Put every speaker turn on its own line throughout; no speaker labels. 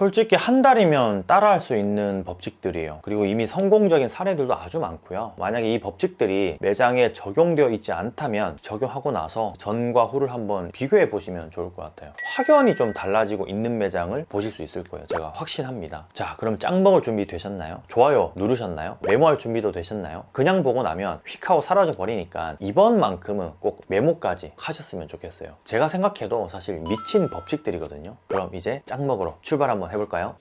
솔직히 한 달이면 따라할 수 있는 법칙들이에요. 그리고 이미 성공적인 사례들도 아주 많고요. 만약에 이 법칙들이 매장에 적용되어 있지 않다면 적용하고 나서 전과 후를 한번 비교해 보시면 좋을 것 같아요. 확연히 좀 달라지고 있는 매장을 보실 수 있을 거예요. 제가 확신합니다. 자, 그럼 짱 먹을 준비 되셨나요? 좋아요 누르셨나요? 메모할 준비도 되셨나요? 그냥 보고 나면 휙 하고 사라져 버리니까 이번만큼은 꼭 메모까지 하셨으면 좋겠어요. 제가 생각해도 사실 미친 법칙들이거든요. 그럼 이제 짱 먹으러 출발 한번 해볼까요?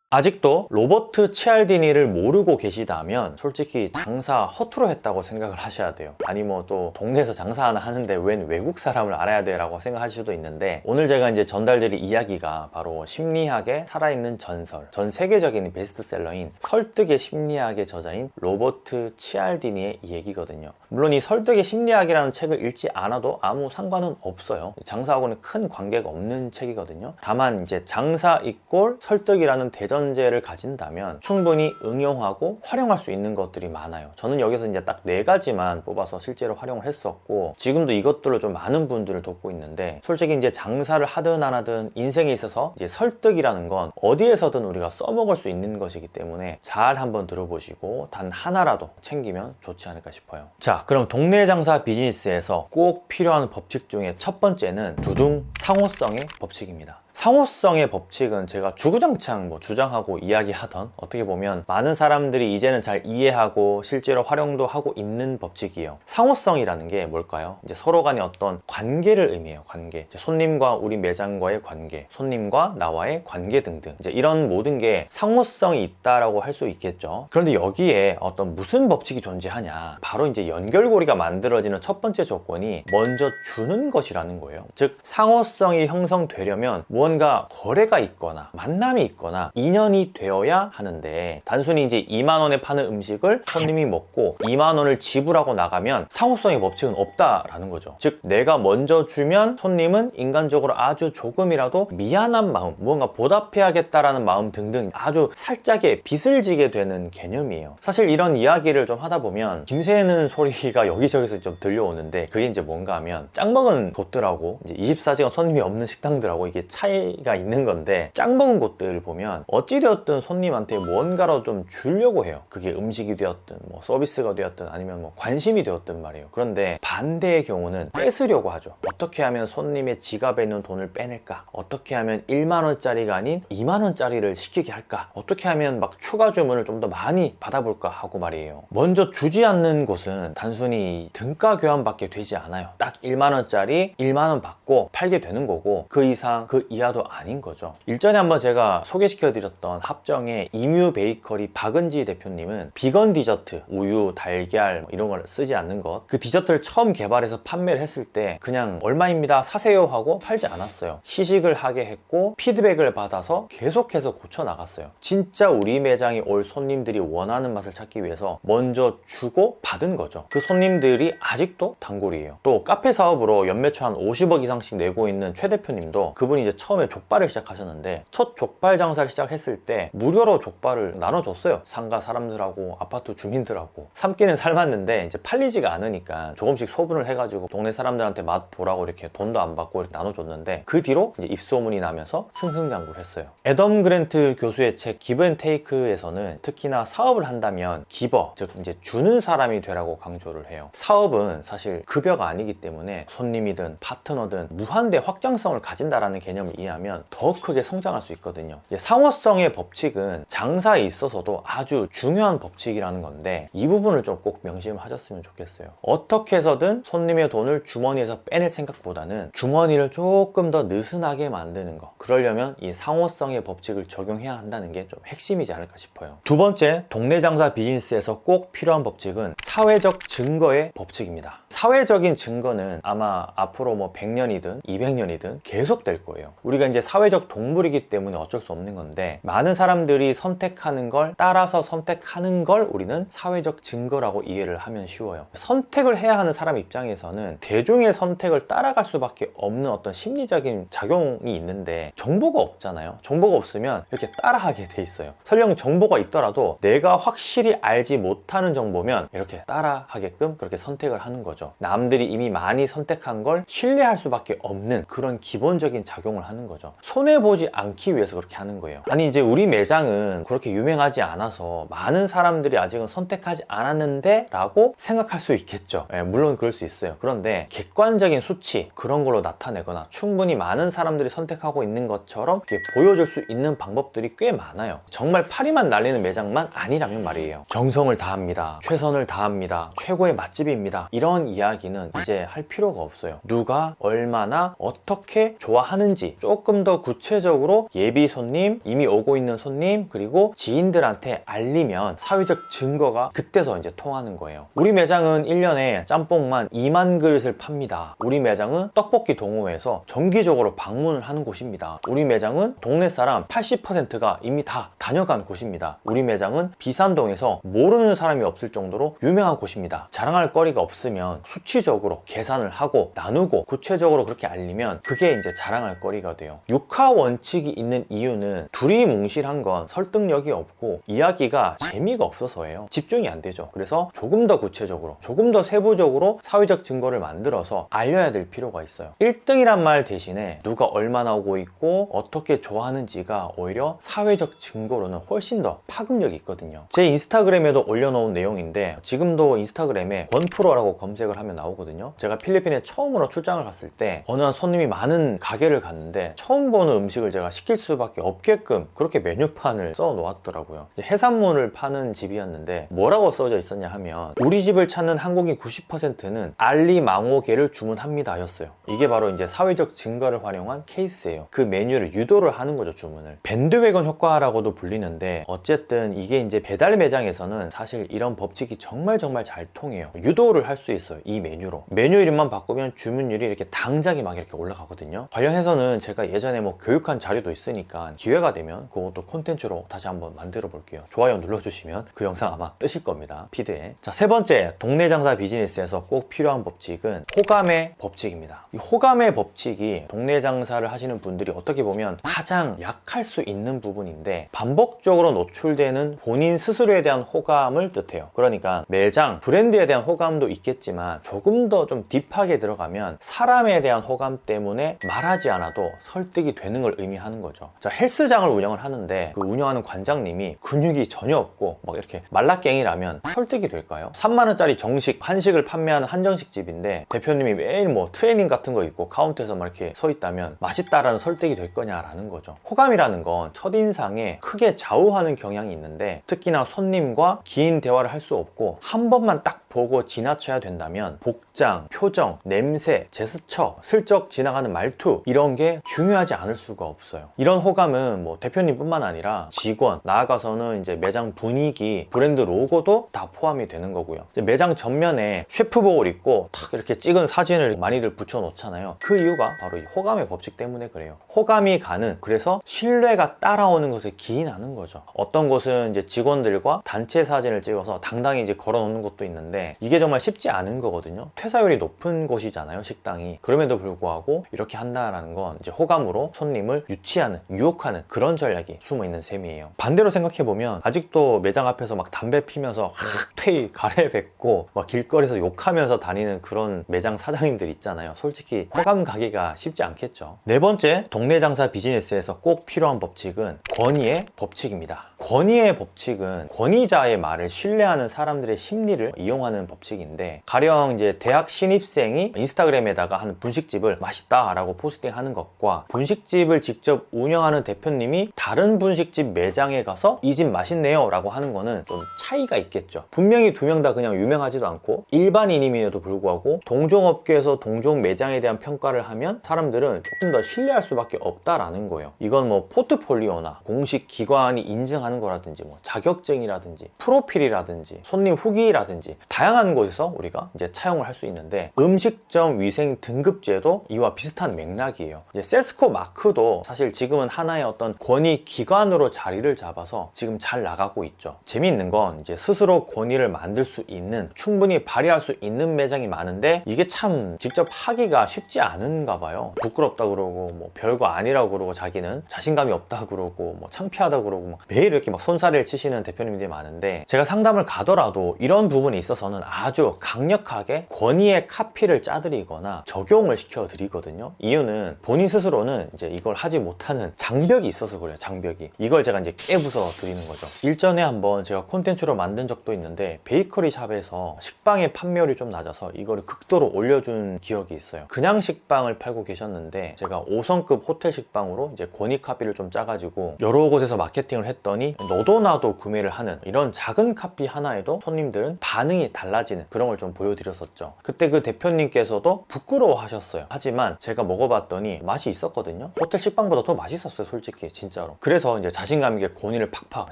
아직도 로버트 치알디니를 모르고 계시다면 솔직히 장사 허투루 했다고 생각을 하셔야 돼요. 아니 뭐 또 동네에서 장사 하나 하는데 웬 외국 사람을 알아야 돼 라고 생각하실 수도 있는데, 오늘 제가 이제 전달드릴 이야기가 바로 심리학의 살아있는 전설, 전 세계적인 베스트셀러인 설득의 심리학의 저자인 로버트 치알디니의 얘기거든요. 물론 이 설득의 심리학이라는 책을 읽지 않아도 아무 상관은 없어요. 장사하고는 큰 관계가 없는 책이거든요. 다만 이제 장사 이꼴 설득이라는 대전제를 가진다면 충분히 응용하고 활용할 수 있는 것들이 많아요. 저는 여기서 이제 딱 4가지만 뽑아서 실제로 활용을 했었고, 지금도 이것들로 좀 많은 분들을 돕고 있는데, 솔직히 이제 장사를 하든 안 하든 인생에 있어서 이제 설득이라는 건 어디에서든 우리가 써먹을 수 있는 것이기 때문에 잘 한번 들어보시고 단 하나라도 챙기면 좋지 않을까 싶어요. 자, 그럼 동네 장사 비즈니스에서 꼭 필요한 법칙 중에 첫 번째는 두둥 상호성의 법칙입니다. 상호성의 법칙은 제가 주구장창 주장하고 이야기하던, 어떻게 보면 많은 사람들이 이제는 잘 이해하고 실제로 활용도 하고 있는 법칙이에요. 상호성이라는 게 뭘까요? 이제 서로 간의 어떤 관계를 의미해요. 관계. 손님과 우리 매장과의 관계, 손님과 나와의 관계 등등, 이제 이런 모든 게 상호성이 있다라고 할 수 있겠죠. 그런데 여기에 어떤 무슨 법칙이 존재하냐, 바로 이제 연결고리가 만들어지는 첫 번째 조건이 먼저 주는 것이라는 거예요. 즉 상호성이 형성되려면 무언가 거래가 있거나 만남이 있거나 인연이 되어야 하는데, 단순히 이제 2만 원에 파는 음식을 손님이 먹고 2만 원을 지불하고 나가면 상호성의 법칙은 없다라는 거죠. 즉 내가 먼저 주면 손님은 인간적으로 아주 조금이라도 미안한 마음, 무언가 보답해야겠다라는 마음 등등 아주 살짝의 빚을 지게 되는 개념이에요. 사실 이런 이야기를 좀 하다 보면 김새는 소리가 여기저기서 좀 들려오는데, 그게 이제 뭔가 하면 짱 먹은 곳들하고 이제 24시간 손님이 없는 식당들하고 이게 차이가 있는 건데, 짱 먹은 곳들을 보면 어찌되었든 손님한테 뭔가로 좀 주려고 해요. 그게 음식이 되었든 서비스가 되었든 아니면 관심이 되었든 말이에요. 그런데 반대의 경우는 뺏으려고 하죠. 어떻게 하면 손님의 지갑에 있는 돈을 빼낼까? 어떻게 하면 1만 원짜리가 아닌 2만 원짜리를 시키게 할까? 어떻게 하면 추가 주문을 좀 더 많이 받아볼까 하고 말이에요. 먼저 주지 않는 곳은 단순히 등가 교환밖에 되지 않아요. 딱 1만 원짜리 1만 원 받고 팔게 되는 거고, 그 이상 그 이하도 아닌 거죠. 일전에 한번 제가 소개시켜드렸던 합정의 이뮤 베이커리 박은지 대표님은 비건 디저트, 우유, 달걀 이런 걸 쓰지 않는 것, 그 디저트를 처음 개발해서 판매를 했을 때 그냥 얼마입니다 사세요 하고 팔지 않았어요. 시식을 하게 했고 피드백을 받아서 계속해서 고쳐나갔어요. 진짜 우리 매장에 올 손님들이 원하는 맛을 찾기 위해서 먼저 주고 받은 거죠. 그 손님들이 아직도 단골이에요. 또 카페 사업으로 연매출 한 50억 이상씩 내고 있는 최 대표님도, 그분이 이제 처음에 족발을 시작하셨는데 첫 족발 장사를 시작했을 때 무료로 족발을 나눠줬어요. 상가 사람들하고 아파트 주민들하고. 삶기는 삶았는데 이제 팔리지가 않으니까 조금씩 소분을 해가지고 동네 사람들한테 맛 보라고 이렇게 돈도 안 받고 이렇게 나눠줬는데, 그 뒤로 이제 입소문이 나면서 승승장구를 했어요. 애덤 그랜트 교수의 책 기브 앤 테이크에서는 특히나 사업을 한다면 기버, 즉 이제 주는 사람이 되라고 강조를 해요. 사업은 사실 급여가 아니기 때문에 손님이든 파트너든 무한대 확장성을 가진다라는 개념을 이해하면 더 크게 성장할 수 있거든요. 상호성의 법칙은 장사에 있어서도 아주 중요한 법칙이라는 건데, 이 부분을 좀 꼭 명심하셨으면 좋겠어요. 어떻게 해서든 손님의 돈을 주머니에서 빼낼 생각보다는 주머니를 조금 더 느슨하게 만드는 거, 그러려면 이 상호성의 법칙을 적용해야 한다는 게 좀 핵심이지 않을까 싶어요. 두 번째, 동네 장사 비즈니스에서 꼭 필요한 법칙은 사회적 증거의 법칙입니다. 사회적인 증거는 아마 앞으로 100년이든 200년이든 계속 될 거예요. 우리가 이제 사회적 동물이기 때문에 어쩔 수 없는 건데, 많은 사람들이 선택하는 걸 따라서 선택하는 걸 우리는 사회적 증거라고 이해를 하면 쉬워요. 선택을 해야 하는 사람 입장에서는 대중의 선택을 따라갈 수밖에 없는 어떤 심리적인 작용이 있는데, 정보가 없잖아요. 정보가 없으면 이렇게 따라하게 돼 있어요. 설령 정보가 있더라도 내가 확실히 알지 못하는 정보면 이렇게 따라하게끔 그렇게 선택을 하는 거죠. 남들이 이미 많이 선택한 걸 신뢰할 수밖에 없는 그런 기본적인 작용을 하는 하는 거죠. 손해보지 않기 위해서 그렇게 하는 거예요. 아니 이제 우리 매장은 그렇게 유명하지 않아서 많은 사람들이 아직은 선택하지 않았는데 라고 생각할 수 있겠죠. 물론 그럴 수 있어요. 그런데 객관적인 수치 그런 걸로 나타내거나 충분히 많은 사람들이 선택하고 있는 것처럼 보여줄 수 있는 방법들이 꽤 많아요. 정말 파리만 날리는 매장만 아니라면 말이에요. 정성을 다합니다, 최선을 다합니다, 최고의 맛집입니다, 이런 이야기는 이제 할 필요가 없어요. 누가 얼마나 어떻게 좋아하는지 조금 더 구체적으로 예비 손님, 이미 오고 있는 손님, 그리고 지인들한테 알리면 사회적 증거가 그때서 이제 통하는 거예요. 우리 매장은 1년에 짬뽕만 2만 그릇을 팝니다. 우리 매장은 떡볶이 동호회에서 정기적으로 방문을 하는 곳입니다. 우리 매장은 동네 사람 80%가 이미 다 다녀간 곳입니다. 우리 매장은 비산동에서 모르는 사람이 없을 정도로 유명한 곳입니다. 자랑할 거리가 없으면 수치적으로 계산을 하고 나누고 구체적으로 그렇게 알리면 그게 이제 자랑할 거리가 돼요. 육하 원칙이 있는 이유는 둘이 뭉실한 건 설득력이 없고 이야기가 재미가 없어서예요. 집중이 안 되죠. 그래서 조금 더 구체적으로, 조금 더 세부적으로 사회적 증거를 만들어서 알려야 될 필요가 있어요. 1등이란 말 대신에 누가 얼마나 오고 있고 어떻게 좋아하는지가 오히려 사회적 증거로는 훨씬 더 파급력이 있거든요. 제 인스타그램에도 올려놓은 내용인데 지금도 인스타그램에 권프로라고 검색을 하면 나오거든요. 제가 필리핀에 처음으로 출장을 갔을 때 어느 한 손님이 많은 가게를 갔는데 처음 보는 음식을 제가 시킬 수밖에 없게끔 그렇게 메뉴판을 써 놓았더라고요. 해산물을 파는 집이었는데 뭐라고 써져 있었냐 하면 우리 집을 찾는 한국인 90%는 알리망호게를 주문합니다 였어요. 이게 바로 이제 사회적 증거를 활용한 케이스예요. 그 메뉴를 유도를 하는 거죠, 주문을. 밴드웨건 효과라고도 불리는데 어쨌든 이게 이제 배달 매장에서는 사실 이런 법칙이 정말 잘 통해요. 유도를 할 수 있어요, 이 메뉴로. 메뉴 이름만 바꾸면 주문율이 이렇게 당장에 막 이렇게 올라가거든요. 관련해서는 제가 예전에 뭐 교육한 자료도 있으니까 기회가 되면 그것도 콘텐츠로 다시 한번 만들어 볼게요. 좋아요 눌러주시면 그 영상 아마 뜨실 겁니다, 피드에. 자, 세 번째, 동네 장사 비즈니스에서 꼭 필요한 법칙은 호감의 법칙입니다. 이 호감의 법칙이 동네 장사를 하시는 분들이 어떻게 보면 가장 약할 수 있는 부분인데 반복적으로 노출되는 본인 스스로에 대한 호감을 뜻해요. 그러니까 매장, 브랜드에 대한 호감도 있겠지만 조금 더 좀 딥하게 들어가면 사람에 대한 호감 때문에 말하지 않아도 설득이 되는 걸 의미하는 거죠. 자, 헬스장을 운영을 하는데 그 운영하는 관장님이 근육이 전혀 없고 막 이렇게 말라깽이라면 설득이 될까요? 3만 원짜리 정식 한식을 판매하는 한정식 집인데 대표님이 매일 뭐 트레이닝 같은 거 있고 카운터에서 막 이렇게 서 있다면 맛있다라는 설득이 될 거냐라는 거죠. 호감이라는 건 첫인상에 크게 좌우하는 경향이 있는데 특히나 손님과 긴 대화를 할 수 없고 한 번만 딱 보고 지나쳐야 된다면 복장, 표정, 냄새, 제스처, 슬쩍 지나가는 말투 이런 게 중요하지 않을 수가 없어요. 이런 호감은 뭐 대표님뿐만 아니라 직원, 나아가서는 이제 매장 분위기, 브랜드 로고도 다 포함이 되는 거고요. 이제 매장 전면에 셰프복을 입고 탁 이렇게 찍은 사진을 많이들 붙여 놓잖아요. 그 이유가 바로 이 호감의 법칙 때문에 그래요. 호감이 가는, 그래서 신뢰가 따라오는 것을 기인하는 거죠. 어떤 곳은 이제 직원들과 단체 사진을 찍어서 당당히 이제 걸어 놓는 것도 있는데 이게 정말 쉽지 않은 거거든요. 퇴사율이 높은 곳이잖아요, 식당이. 그럼에도 불구하고 이렇게 한다라는 건 이제 호감으로 손님을 유치하는, 유혹하는 그런 전략이 숨어 있는 셈이에요. 반대로 생각해보면 아직도 매장 앞에서 막 담배 피면서 퇴 가래뱉고 막 길거리에서 욕하면서 다니는 그런 매장 사장님들 있잖아요. 솔직히 호감 가기가 쉽지 않겠죠. 네 번째, 동네 장사 비즈니스에서 꼭 필요한 법칙은 권위의 법칙입니다. 권위의 법칙은 권위자의 말을 신뢰하는 사람들의 심리를 이용하는 법칙인데, 가령 이제 대학 신입생이 인스타그램에다가 한 분식집을 맛있다라고 포스팅하는 것과 분식집을 직접 운영하는 대표님이 다른 분식집 매장에 가서 이 집 맛있네요 라고 하는 거는 좀 차이가 있겠죠. 분명히 두 명 다 그냥 유명하지도 않고 일반인임에도 불구하고 동종업계에서 동종 매장에 대한 평가를 하면 사람들은 조금 더 신뢰할 수밖에 없다라는 거예요. 이건 뭐 포트폴리오나 공식 기관이 인증하는 거라든지 뭐 자격증이라든지 프로필이라든지 손님 후기라든지 다양한 곳에서 우리가 이제 차용을 할 수 있는데, 음식점 위생 등급제도 이와 비슷한 맥락이에요. 이제 세스코 마크도 사실 지금은 하나의 어떤 권위 기관으로 자리를 잡아서 지금 잘 나가고 있죠. 재미있는 건 이제 스스로 권위를 만들 수 있는, 충분히 발휘할 수 있는 매장이 많은데 이게 참 직접 하기가 쉽지 않은가 봐요. 부끄럽다 그러고 뭐 별거 아니라고 그러고 자기는 자신감이 없다 그러고 뭐 창피하다 그러고 막 매일 임의로 이렇게 막 손사래를 치시는 대표님들이 많은데, 제가 상담을 가더라도 이런 부분에 있어서는 아주 강력하게 권위의 카피를 짜드리거나 적용을 시켜드리거든요. 이유는 본인 스스로는 이제 이걸 하지 못하는 장벽이 있어서 그래요. 장벽이. 이걸 제가 이제 깨부숴 드리는 거죠. 일전에 한번 제가 콘텐츠로 만든 적도 있는데, 베이커리 샵에서 식빵의 판매율이 좀 낮아서 이거를 극도로 올려준 기억이 있어요. 그냥 식빵을 팔고 계셨는데, 제가 5성급 호텔 식빵으로 이제 권위 카피를 좀 짜가지고 여러 곳에서 마케팅을 했더니 너도 나도 구매를 하는 이런 작은 카피 하나에도 손님들은 반응이 달라지는 그런 걸 좀 보여드렸었죠. 그때 그 대표님께서도 부끄러워 하셨어요. 하지만 제가 먹어봤더니 맛이 있었거든요. 호텔 식빵보다 더 맛있었어요, 솔직히. 진짜로. 그래서 이제 자신감 있게 권위를 팍팍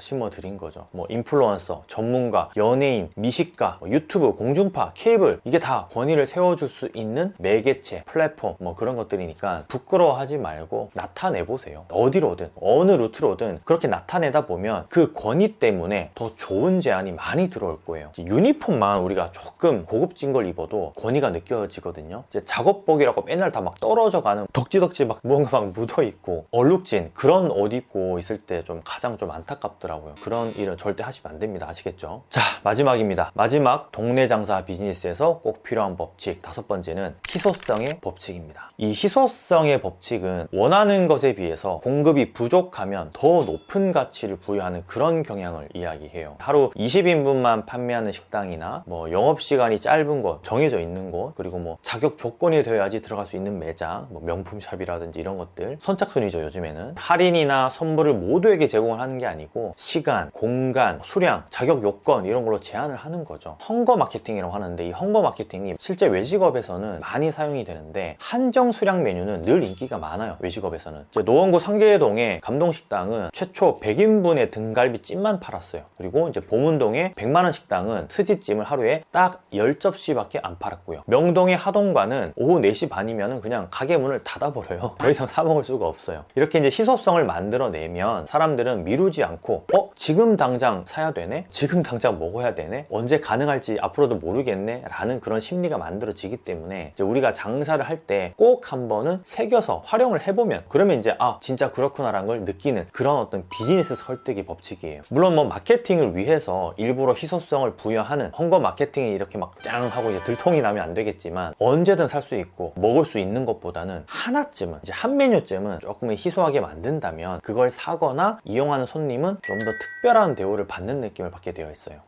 심어드린 거죠. 뭐 인플루언서, 전문가, 연예인, 미식가, 유튜브, 공중파, 케이블, 이게 다 권위를 세워줄 수 있는 매개체, 플랫폼, 뭐 그런 것들이니까 부끄러워하지 말고 나타내보세요. 어디로든 어느 루트로든 그렇게 나타내다 보면 그 권위 때문에 더 좋은 제안이 많이 들어올 거예요. 유니폼만 우리가 조금 고급진 걸 입어도 권위가 느껴지거든요. 이제 작업복이라고 맨날 다 막 떨어져가는 덕지덕지 막 뭔가 막 묻어있고 얼룩진 그런 옷 입고 있을 때 좀 가장 좀 안타깝더라고요. 그런 일은 절대 하시면 안 됩니다. 아시겠죠? 자, 마지막입니다. 마지막 동네 장사 비즈니스에서 꼭 필요한 법칙 5번째는 희소성의 법칙입니다. 이 희소성의 법칙은 원하는 것에 비해서 공급이 부족하면 더 높은 가치를 부여하는 그런 경향을 이야기해요. 하루 20인분만 판매하는 식당이나 뭐 영업시간이 짧은 곳, 정해져 있는 곳, 그리고 뭐 자격 조건이 되어야지 들어갈 수 있는 매장, 뭐 명품샵이라든지 이런 것들 선착순이죠. 요즘에는 할인이나 선물을 모두에게 제공을 하는 게 아니고 시간, 공간, 수량, 자격 요건 이런 걸로 제한을 하는 거죠. 헝거 마케팅이라고 하는데, 이 헝거 마케팅이 실제 외식업에서는 많이 사용이 되는데 한정 수량 메뉴는 늘 인기가 많아요. 외식업에서는. 이제 노원구 상계동의 감동식당은 최초 100인분의 등갈비찜만 팔았어요. 그리고 이제 보문동의 100만원 식당은 스지찜을 하루에 딱 10접시밖에 안 팔았고요. 명동의 하동관은 오후 4시 반이면 그냥 가게 문을 닫아버려요. 더 이상 사 먹을 수가 없어요. 이렇게 이제 희소성을 만들어내면 사람들은 미루지 않고 지금 당장 사야 되네? 지금 당장 먹어야 되네? 언제 가능할지 앞으로도 모르겠네? 라는 그런 심리가 만들어지기 때문에 이제 우리가 장사를 할 때 꼭 한 번은 새겨서 활용을 해보면, 그러면 이제 진짜 그렇구나라는 걸 느끼는 그런 어떤 비즈니스 설득의 법칙이에요. 물론 뭐 마케팅을 위해서 일부러 희소성을 부여하는 헝거 마케팅이 이렇게 막 짱 하고 이제 들통이 나면 안 되겠지만, 언제든 살 수 있고 먹을 수 있는 것보다는 하나쯤은, 이제 한 메뉴쯤은 조금은 희소하게 만든다면 그걸 사거나 이용하는 손님은 좀 더 특별한 대우를 받는 느낌을 받게 되어 있어요.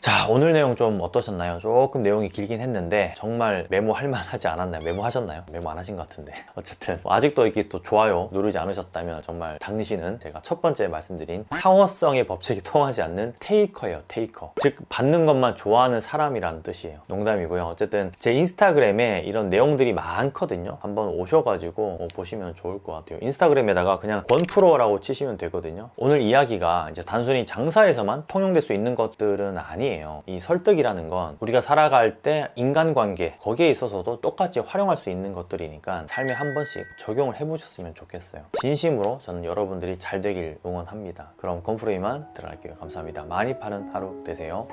자, 오늘 내용 좀 어떠셨나요? 조금 내용이 길긴 했는데 정말 메모할 만하지 않았나요? 메모하셨나요? 메모 안 하신 것 같은데 어쨌든 아직도 이렇게 또 좋아요 누르지 않으셨다면 정말 당신은 제가 첫 번째 말씀드린 상호성의 법칙이 통하지 않는 테이커예요. 테이커. 즉 받는 것만 좋아하는 사람이라는 뜻이에요. 농담이고요. 어쨌든 제 인스타그램에 이런 내용들이 많거든요. 한번 오셔가지고 보시면 좋을 것 같아요. 인스타그램에다가 그냥 권프로라고 치시면 되거든요. 오늘 이야기가 이제 단순히 장사에서만 통용될 수 있는 것들은 아니에요. 이 설득이라는 건 우리가 살아갈 때 인간관계 거기에 있어서도 똑같이 활용할 수 있는 것들이니까 삶에 한 번씩 적용을 해보셨으면 좋겠어요. 진심으로 저는 여러분들이 잘 되길 응원합니다. 그럼 건프로이만 들어갈게요. 감사합니다. 많이 파는 하루 되세요.